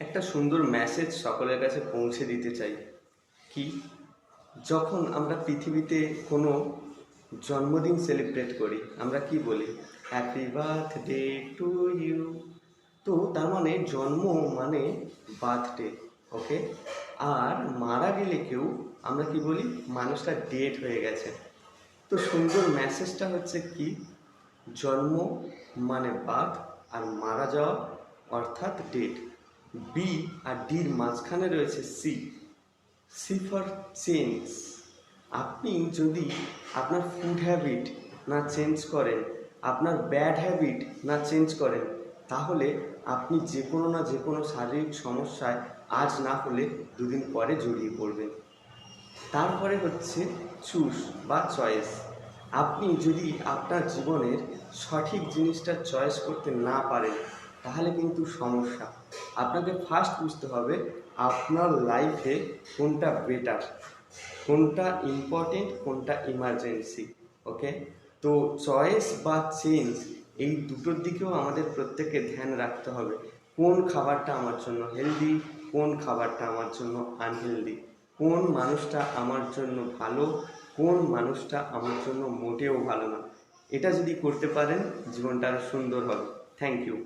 একটা সুন্দর মেসেজ সকলের কাছে পৌঁছে দিতে চাই। কি? যখন আমরা পৃথিবীতে কোনো জন্মদিন সেলিব্রেট করি, আমরা কি বলি? Happy birthday to you. তো তার মানে জন্ম মানে বার্থডে, ওকে। আর মারা গেলে কেউ, আমরা কি বলি? মানুষটা ডেড হয়ে গেছে। তো সুন্দর মেসেজটা হচ্ছে কি? জন্ম মানে বার্থ, আর মারা যাওয়া অর্থাৎ ডেড। বি আর ডির মাঝখানে রয়েছে সি। C for change. আপনি যদি আপনার ফুড হ্যাবিট না চেঞ্জ করেন, আপনার ব্যাড হ্যাবিট না চেঞ্জ করেন, তাহলে আপনি যে কোনো না যে কোনো শারীরিক সমস্যায় আজ না হলে দুদিন পরে জড়িয়ে পড়বেন। তারপরে হচ্ছে চুজ বা চয়েস। আপনি যদি আপনার জীবনের সঠিক জিনিসটা চয়েস করতে না পারেন, তাহলে কিন্তু সমস্যা। আপনাকে ফার্স্ট বুঝতে হবে আপনার লাইফে কোনটা বেটার, কোনটা ইম্পর্টেন্ট, কোনটা ইমার্জেন্সি, ওকে। তো চয়েস বা চেঞ্জ, এই দুটোর দিকেও আমাদের প্রত্যেককে ধ্যান রাখতে হবে। কোন খাবারটা আমার জন্য হেলদি, কোন খাবারটা আমার জন্য আনহেলদি, কোন মানুষটা আমার জন্য ভালো, কোন মানুষটা আমার জন্য মোটেও ভালো না। এটা যদি করতে পারেন, জীবনটা আরো সুন্দর হবে। Thank you.